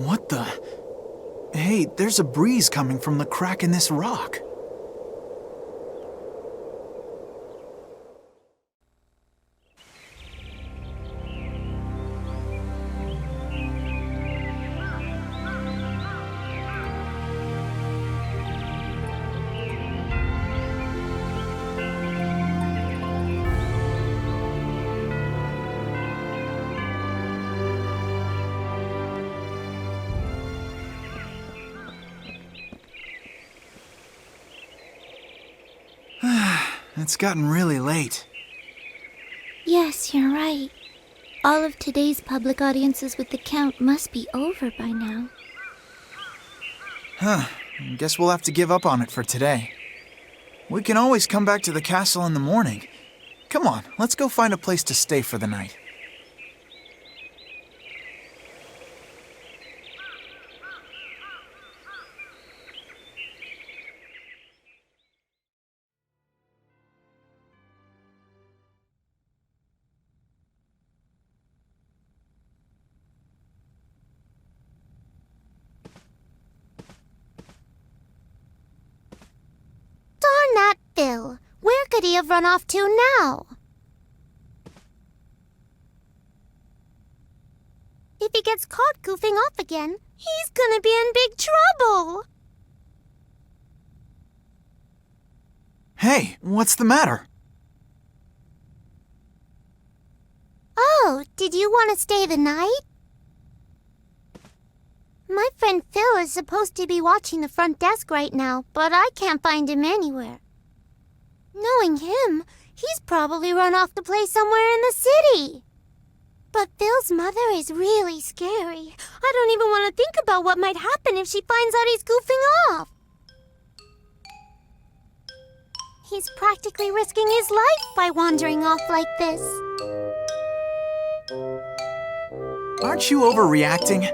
What the? Hey, there's a breeze coming from the crack in this rock. It's gotten really late. Yes, you're right. All of today's public audiences with the Count must be over by now. Huh. Guess we'll have to give up on it for today. We can always come back to the castle in the morning. Come on, let's go find a place to stay for the night. Darn that Phil! Where could he have run off to now? If he gets caught goofing off again, he's gonna be in big trouble! Hey, what's the matter? Oh, did you want to stay the night? My friend Phil is supposed to be watching the front desk right now, but I can't find him anywhere. Knowing him, he's probably run off to play somewhere in the city. But Phil's mother is really scary. I don't even want to think about what might happen if she finds out he's goofing off. He's practically risking his life by wandering off like this. Aren't you overreacting?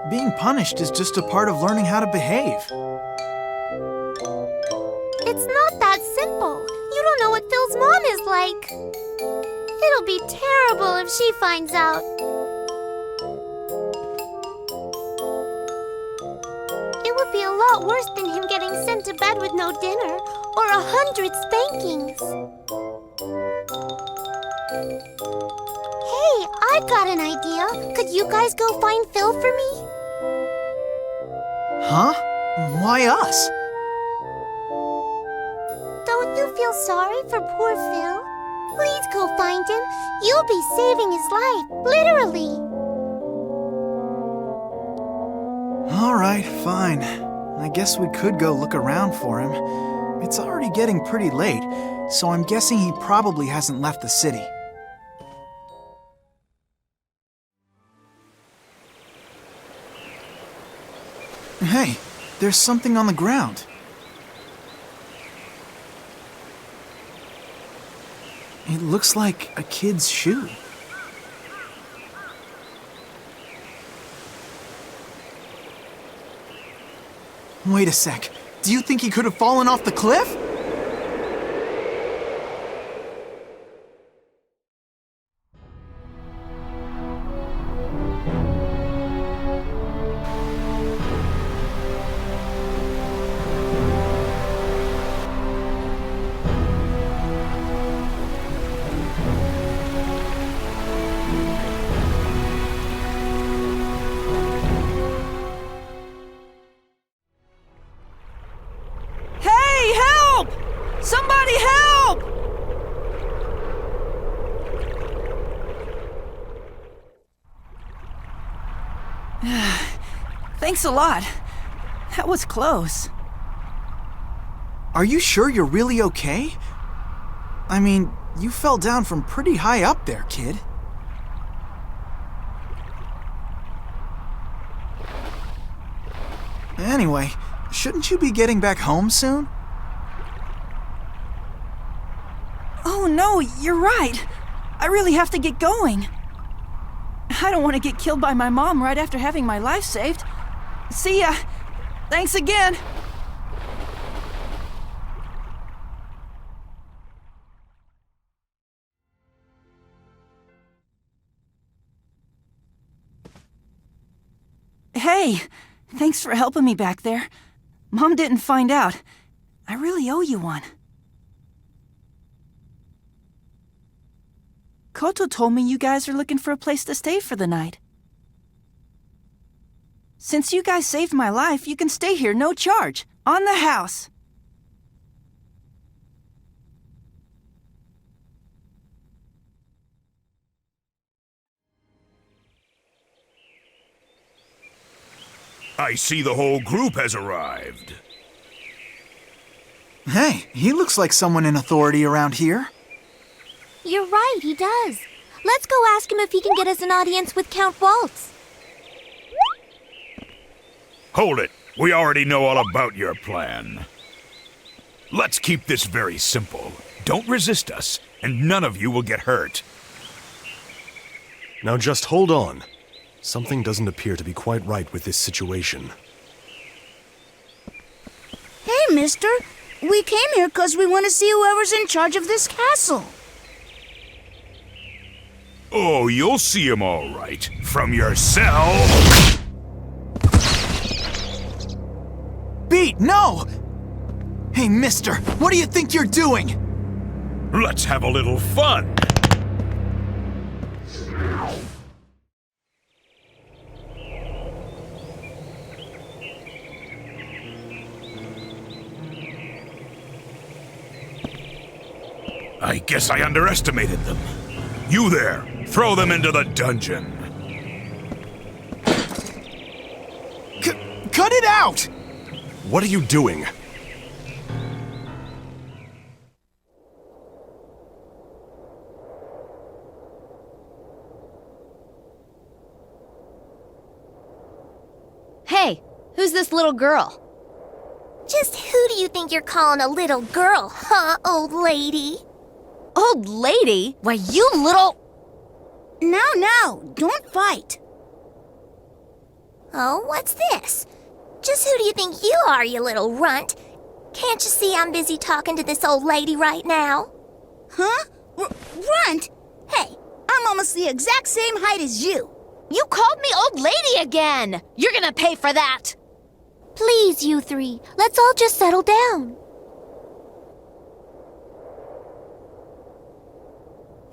Being punished is just a part of learning how to behave. It's not that simple. You don't know what Phil's mom is like. It'll be terrible if she finds out. It would be a lot worse than him getting sent to bed with no dinner or 100 spankings. Hey, I've got an idea. Could you guys go find Phil for me? Huh? Why us? Don't you feel sorry for poor Phil? Please go find him. You'll be saving his life, literally. All right, fine. I guess we could go look around for him. It's already getting pretty late, so I'm guessing he probably hasn't left the city. Hey, there's something on the ground. It looks like a kid's shoe. Wait a sec. Do you think he could have fallen off the cliff? Somebody help! Thanks a lot. That was close. Are you sure you're really okay? I mean, you fell down from pretty high up there, kid. Anyway, shouldn't you be getting back home soon? Oh no, you're right. I really have to get going. I don't want to get killed by my mom right after having my life saved. See ya. Thanks again. Hey, Hey, thanks for helping me back there. Mom didn't find out. I really owe you one. Koto told me you guys are looking for a place to stay for the night. Since you guys saved my life, you can stay here no charge, on the house. I see the whole group has arrived. Hey, he looks like someone in authority around here. You're right, he does. Let's go ask him if he can get us an audience with Count Waltz. Hold it. We already know all about your plan. Let's keep this very simple. Don't resist us, and none of you will get hurt. Now just hold on. Something doesn't appear to be quite right with this situation. Hey, mister. We came here because we want to see whoever's in charge of this castle. Oh, you'll see him all right. From your cell. Beat, no! Hey, mister, what do you think you're doing? Let's have a little fun. I guess I underestimated them. You there, throw them into the dungeon. Cut it out! What are you doing? Hey, who's this little girl? Just who do you think you're calling a little girl, huh, old lady? Old lady? Why, you little... Now, don't fight. Oh, what's this? Just who do you think you are, you little runt? Can't you see I'm busy talking to this old lady right now? Huh? Runt? Hey, I'm almost the exact same height as you. You called me old lady again! You're gonna pay for that! Please, you three, let's all just settle down.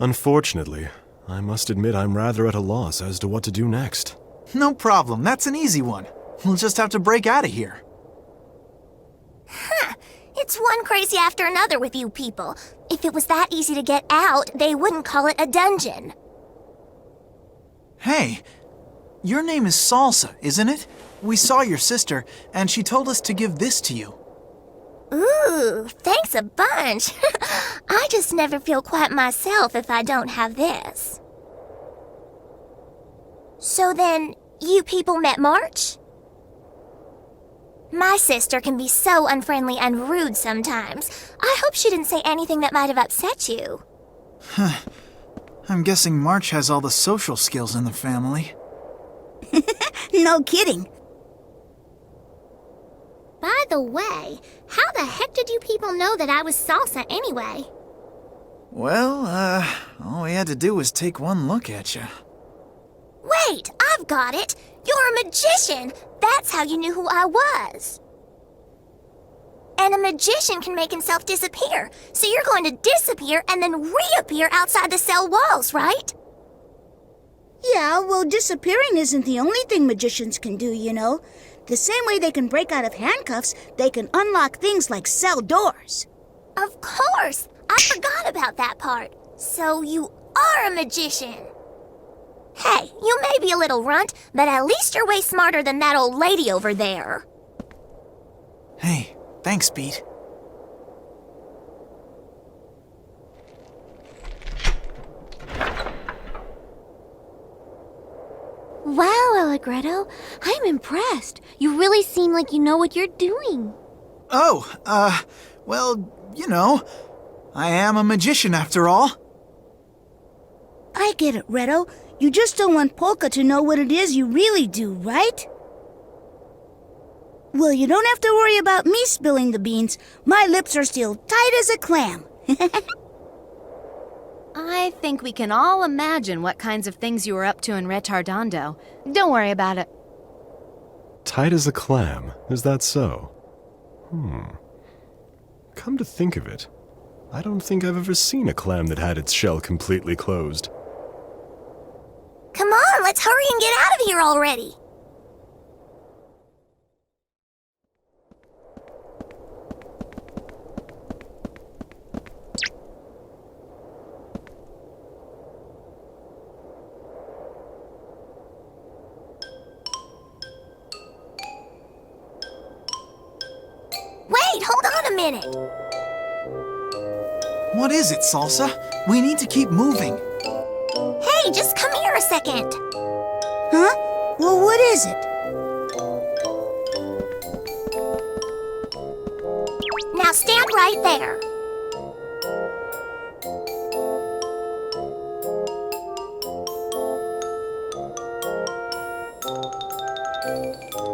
Unfortunately, I must admit I'm rather at a loss as to what to do next. No problem, that's an easy one. We'll just have to break out of here. It's one crazy after another with you people. If it was that easy to get out, they wouldn't call it a dungeon. Hey, your name is Salsa, isn't it? We saw your sister, and she told us to give this to you. Ooh, thanks a bunch. I just never feel quite myself if I don't have this. So then, you people met March? My sister can be so unfriendly and rude sometimes. I hope she didn't say anything that might have upset you. I'm guessing March has all the social skills in the family. No kidding. By the way, how the heck did you people know that I was Salsa anyway? Well, all we had to do was take one look at you. Wait, I've got it! You're a magician! That's how you knew who I was! And a magician can make himself disappear, so you're going to disappear and then reappear outside the cell walls, right? Yeah, well, disappearing isn't the only thing magicians can do, you know. The same way they can break out of handcuffs, they can unlock things like cell doors. Of course! I forgot about that part. So you are a magician. Hey, you may be a little runt, but at least you're way smarter than that old lady over there. Hey, thanks, Pete. Wow, Allegretto, I'm impressed. You really seem like you know what you're doing. Oh, well, you know, I am a magician after all. I get it, Retto. You just don't want Polka to know what it is you really do, right? Well, you don't have to worry about me spilling the beans. My lips are still tight as a clam. I think we can all imagine what kinds of things you were up to in Retardando. Don't worry about it. Tight as a clam, is that so? Come to think of it, I don't think I've ever seen a clam that had its shell completely closed. Come on, let's hurry and get out of here already. Wait, hold on a minute. What is it, Salsa? We need to keep moving. Hey, just come here a second. Huh? Well, what is it? Now stand right there.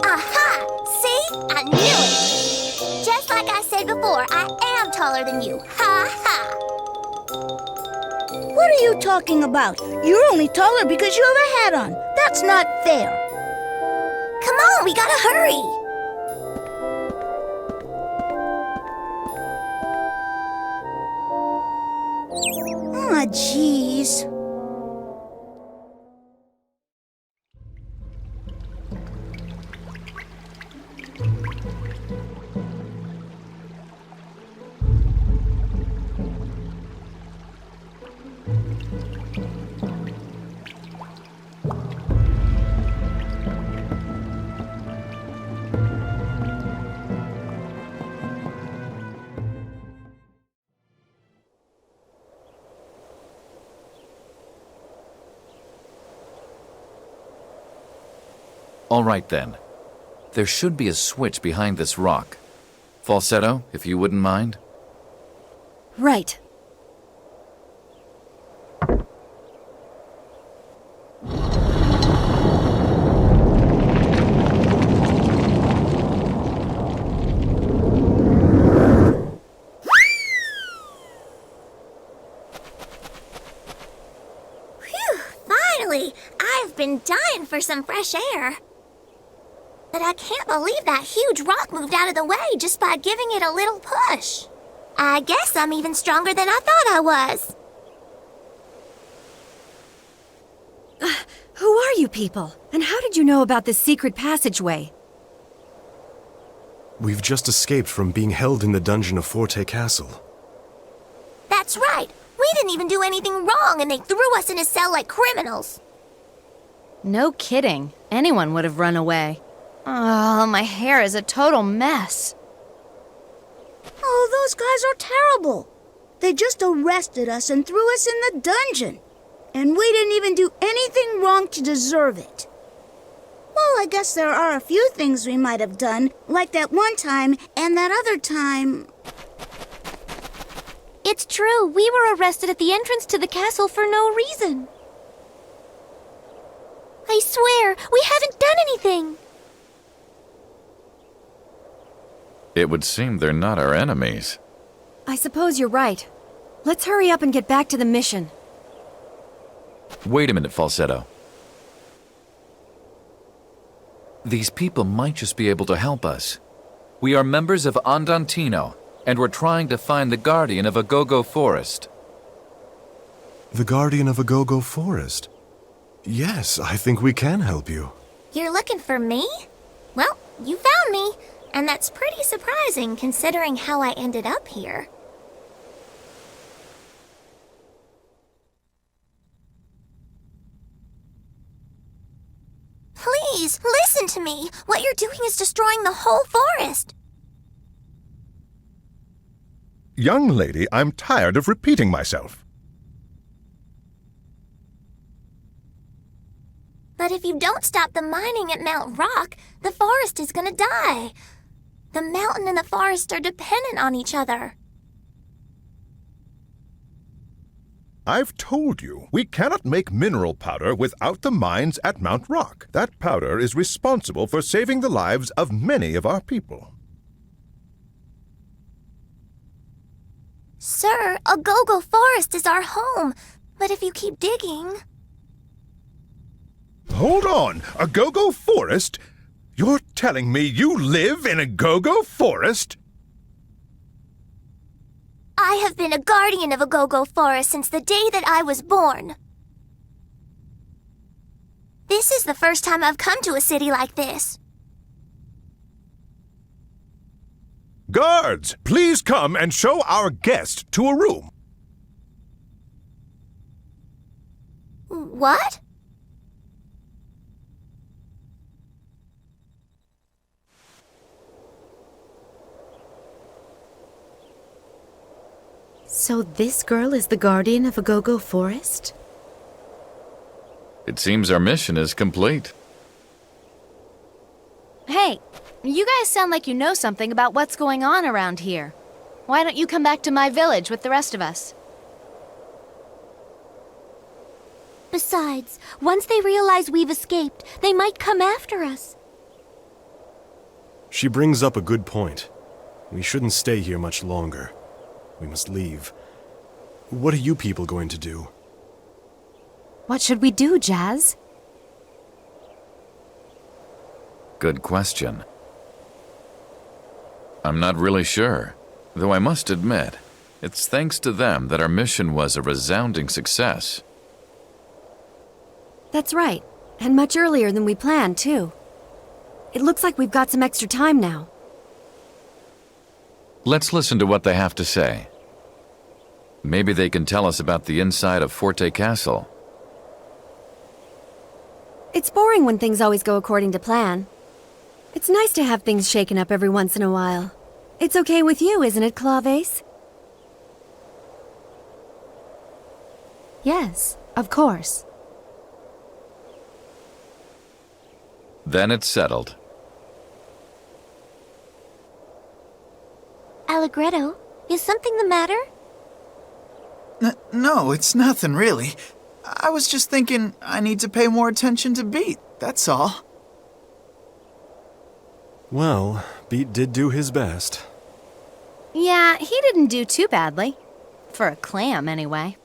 Aha! See? I knew it! Just like I said before, I am taller than you. Ha ha! What are you talking about? You're only taller because you have a hat on. That's not fair. Come on, we gotta hurry! Aw, jeez. All right then. There should be a switch behind this rock. Falsetto, if you wouldn't mind. Right. Finally! I've been dying for some fresh air. But I can't believe that huge rock moved out of the way just by giving it a little push. I guess I'm even stronger than I thought I was. Who are you people? And how did you know about this secret passageway? We've just escaped from being held in the dungeon of Forte Castle. That's right. We didn't even do anything wrong and they threw us in a cell like criminals. No kidding. Anyone would have run away. Oh, my hair is a total mess. Oh, those guys are terrible. They just arrested us and threw us in the dungeon. And we didn't even do anything wrong to deserve it. Well, I guess there are a few things we might have done, like that one time and that other time. It's true, we were arrested at the entrance to the castle for no reason. I swear, we haven't done anything. It would seem they're not our enemies. I suppose you're right. Let's hurry up and get back to the mission. Wait a minute, Falsetto. These people might just be able to help us. We are members of Andantino, and we're trying to find the guardian of Agogo Forest. The guardian of Agogo Forest? Yes, I think we can help you. You're looking for me? Well, you found me, and that's pretty surprising considering how I ended up here. Please, listen to me. What you're doing is destroying the whole forest. Young lady, I'm tired of repeating myself. But if you don't stop the mining at Mount Rock, the forest is gonna die. The mountain and the forest are dependent on each other. I've told you, we cannot make mineral powder without the mines at Mount Rock. That powder is responsible for saving the lives of many of our people. Sir, Agogo Forest is our home. But if you keep digging... Hold on! Agogo Forest? You're telling me you live in a go-go forest? I have been a guardian of a go-go forest since the day that I was born. This is the first time I've come to a city like this. Guards, please come and show our guest to a room. What? So this girl is the guardian of a go-go forest? It seems our mission is complete. Hey, you guys sound like you know something about what's going on around here. Why don't you come back to my village with the rest of us? Besides, once they realize we've escaped, they might come after us. She brings up a good point. We shouldn't stay here much longer. We must leave. What are you people going to do? What should we do, Jazz? Good question. I'm not really sure, though I must admit, it's thanks to them that our mission was a resounding success. That's right, and much earlier than we planned, too. It looks like we've got some extra time now. Let's listen to what they have to say. Maybe they can tell us about the inside of Forte Castle. It's boring when things always go according to plan. It's nice to have things shaken up every once in a while. It's okay with you, isn't it, Clawface? Yes, of course. Then it's settled. Allegretto, is something the matter? No, it's nothing really. I was just thinking I need to pay more attention to Beat, that's all. Well, Beat did do his best. Yeah, he didn't do too badly. For a clam, anyway.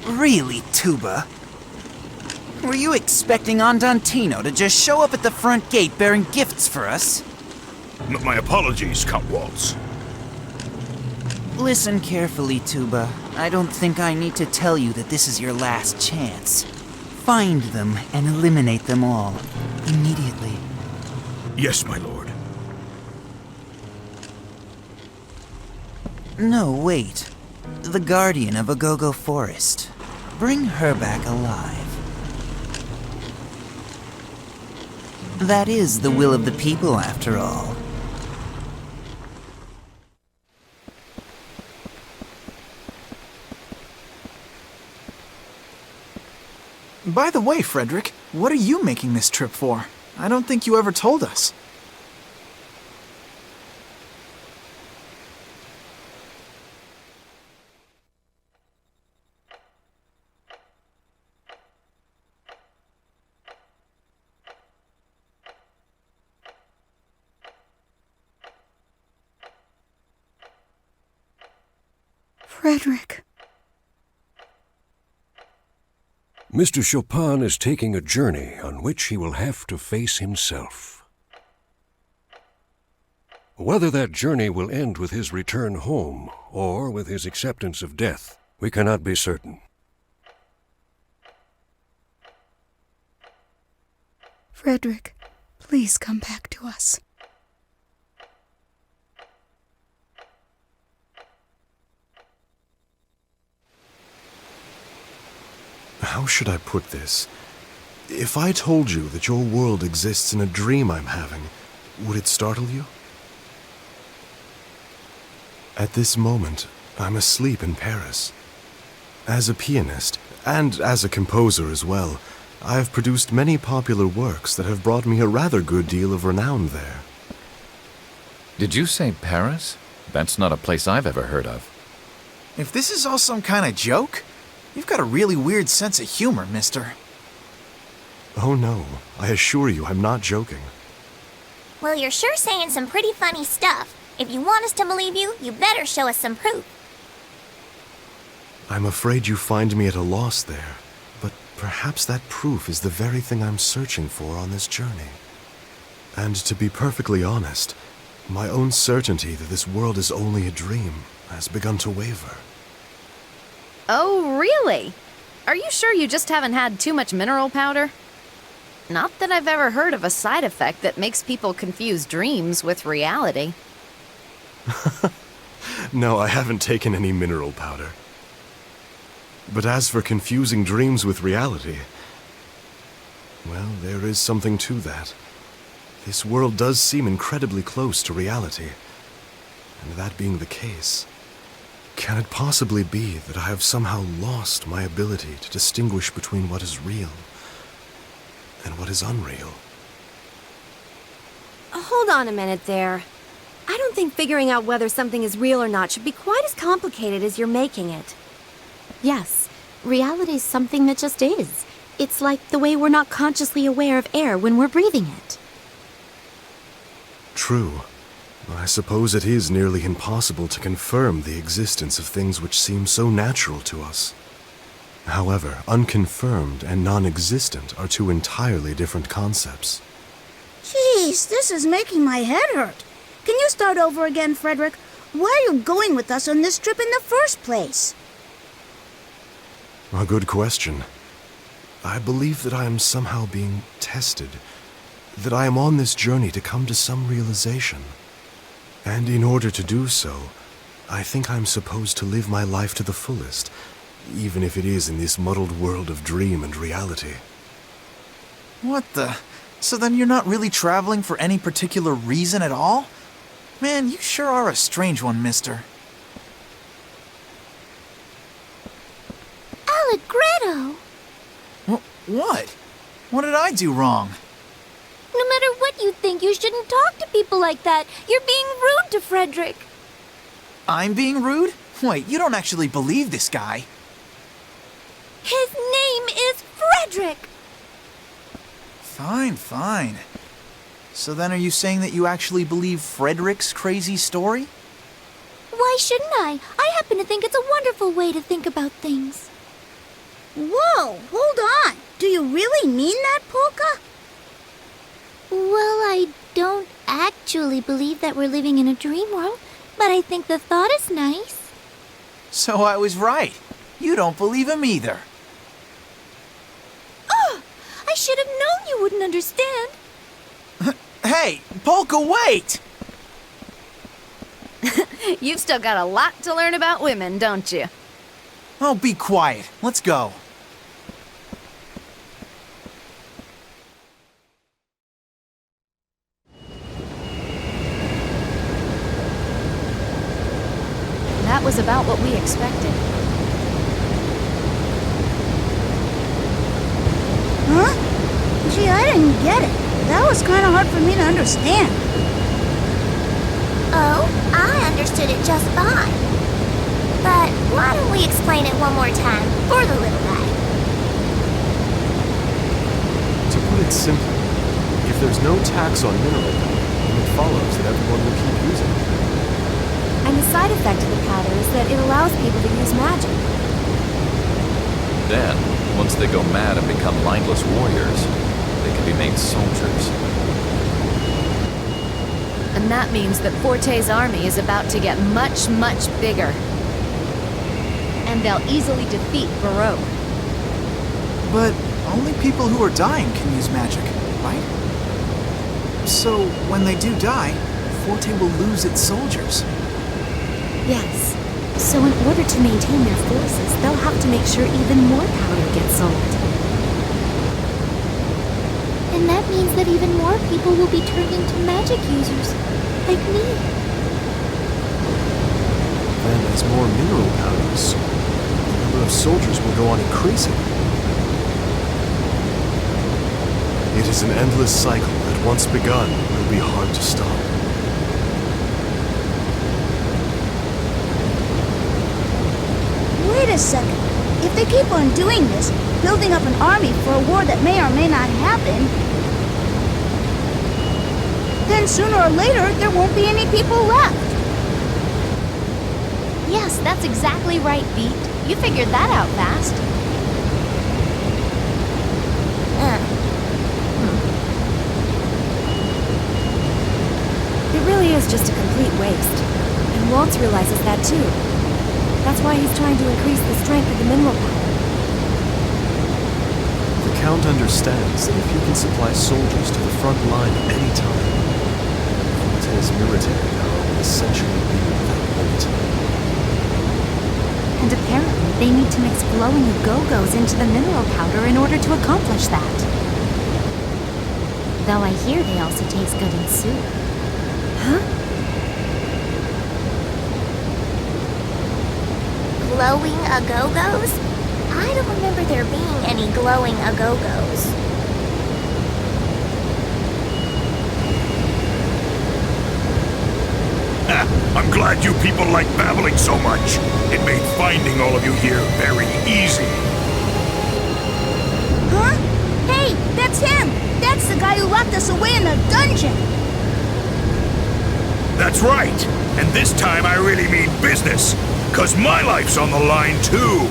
Really, Tuba? Were you expecting Andantino to just show up at the front gate bearing gifts for us? My apologies, Count Waltz. Listen carefully, Tuba. I don't think I need to tell you that this is your last chance. Find them and eliminate them all. Immediately. Yes, my lord. No, wait. The guardian of a go-go forest. Bring her back alive. That is the will of the people, after all. By the way, Frederick, what are you making this trip for? I don't think you ever told us. Frederick. Mr. Chopin is taking a journey on which he will have to face himself. Whether that journey will end with his return home or with his acceptance of death, we cannot be certain. Frederick, please come back to us. How should I put this? If I told you that your world exists in a dream I'm having, would it startle you? At this moment, I'm asleep in Paris. As a pianist, and as a composer as well, I have produced many popular works that have brought me a rather good deal of renown there. Did you say Paris? That's not a place I've ever heard of. If this is all some kind of joke, you've got a really weird sense of humor, mister. Oh no, I assure you I'm not joking. Well, you're sure saying some pretty funny stuff. If you want us to believe you, you better show us some proof. I'm afraid you find me at a loss there, but perhaps that proof is the very thing I'm searching for on this journey. And to be perfectly honest, my own certainty that this world is only a dream has begun to waver. Oh, really? Are you sure you just haven't had too much mineral powder? Not that I've ever heard of a side effect that makes people confuse dreams with reality. No, I haven't taken any mineral powder. But as for confusing dreams with reality, well, there is something to that. This world does seem incredibly close to reality. And that being the case, can it possibly be that I have somehow lost my ability to distinguish between what is real and what is unreal? Hold on a minute there. I don't think figuring out whether something is real or not should be quite as complicated as you're making it. Yes, reality is something that just is. It's like the way we're not consciously aware of air when we're breathing it. True. I suppose it is nearly impossible to confirm the existence of things which seem so natural to us. However, unconfirmed and non-existent are two entirely different concepts. Jeez, this is making my head hurt. Can you start over again, Frederick? Why are you going with us on this trip in the first place? A good question. I believe that I am somehow being tested, that I am on this journey to come to some realization. And in order to do so, I think I'm supposed to live my life to the fullest, even if it is in this muddled world of dream and reality. What the? So then you're not really traveling for any particular reason at all? Man, you sure are a strange one, mister. Allegretto! What? What did I do wrong? No matter what you think, you shouldn't talk to people like that. You're being rude to Frederick. I'm being rude? Wait, you don't actually believe this guy. His name is Frederick! Fine, fine. So then are you saying that you actually believe Frederick's crazy story? Why shouldn't I? I happen to think it's a wonderful way to think about things. Whoa, hold on. Do you really mean that, Polka? Well, I don't actually believe that we're living in a dream world, but I think the thought is nice. So I was right. You don't believe him either. Oh, I should have known you wouldn't understand. Hey, Polka, wait! You've still got a lot to learn about women, don't you? Oh, be quiet. Let's go. That was about what we expected. Huh? Gee, I didn't get it. That was kind of hard for me to understand. Oh, I understood it just fine. But why don't we explain it one more time for the little guy? To put it simply, if there's no tax on mineral powder, then it follows that everyone will keep using it. And the side effect of the powder is that it allows people to use magic. Then, once they go mad and become mindless warriors, they can be made soldiers. And that means that Forte's army is about to get much, much bigger. And they'll easily defeat Baroque. But only people who are dying can use magic, right? So when they do die, Forte will lose its soldiers. Yes. So in order to maintain their forces, they'll have to make sure even more powder gets sold. And that means that even more people will be turned into magic users, like me. Then as more mineral powder is sold, the number of soldiers will go on increasing. It is an endless cycle that once begun will be hard to stop. Wait a second. If they keep on doing this, building up an army for a war that may or may not happen, then sooner or later there won't be any people left. Yes, that's exactly right, Beat. You figured that out fast. It really is just a complete waste. And Waltz realizes that too. That's why he's trying to increase the strength of the mineral power. The Count understands that if he can supply soldiers to the front line at any time, Forte's military power will essentially be without limit. And apparently they need to mix glowing go-gos into the mineral powder in order to accomplish that. Though I hear they also taste good in soup. Huh? Glowing a-go-go's? I don't remember there being any glowing a-go-go's. I'm glad you people like babbling so much. It made finding all of you here very easy. Huh? Hey, that's him! That's the guy who locked us away in the dungeon! That's right. And this time I really mean business. 'Cause my life's on the line too.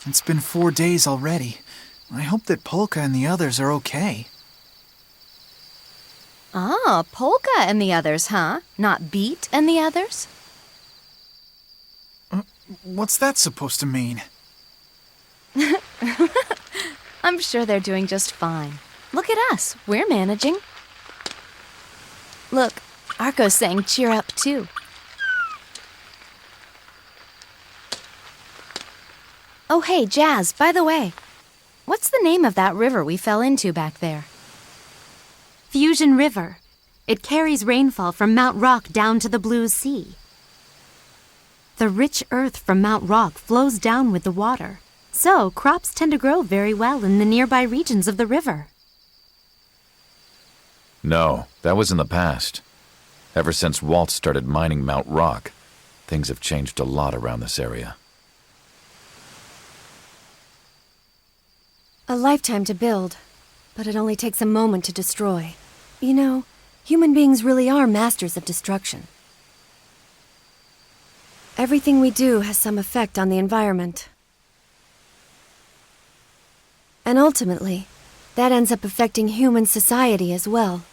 It's been 4 days already. I hope that Polka and the others are okay. Ah, Polka and the others, huh? Not Beat and the others? What's that supposed to mean? I'm sure they're doing just fine. Look at us. We're managing. Look, Arco's saying cheer up too. Oh, hey, Jazz, by the way, what's the name of that river we fell into back there? Fusion River. It carries rainfall from Mount Rock down to the Blue Sea. The rich earth from Mount Rock flows down with the water, so crops tend to grow very well in the nearby regions of the river. No, that was in the past. Ever since Walt started mining Mount Rock, things have changed a lot around this area. A lifetime to build, but it only takes a moment to destroy. You know, human beings really are masters of destruction. Everything we do has some effect on the environment. And ultimately, that ends up affecting human society as well.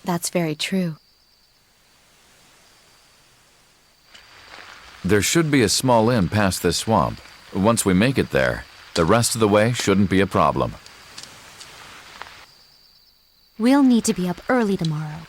That's very true. There should be a small inn past this swamp. Once we make it there, the rest of the way shouldn't be a problem. We'll need to be up early tomorrow.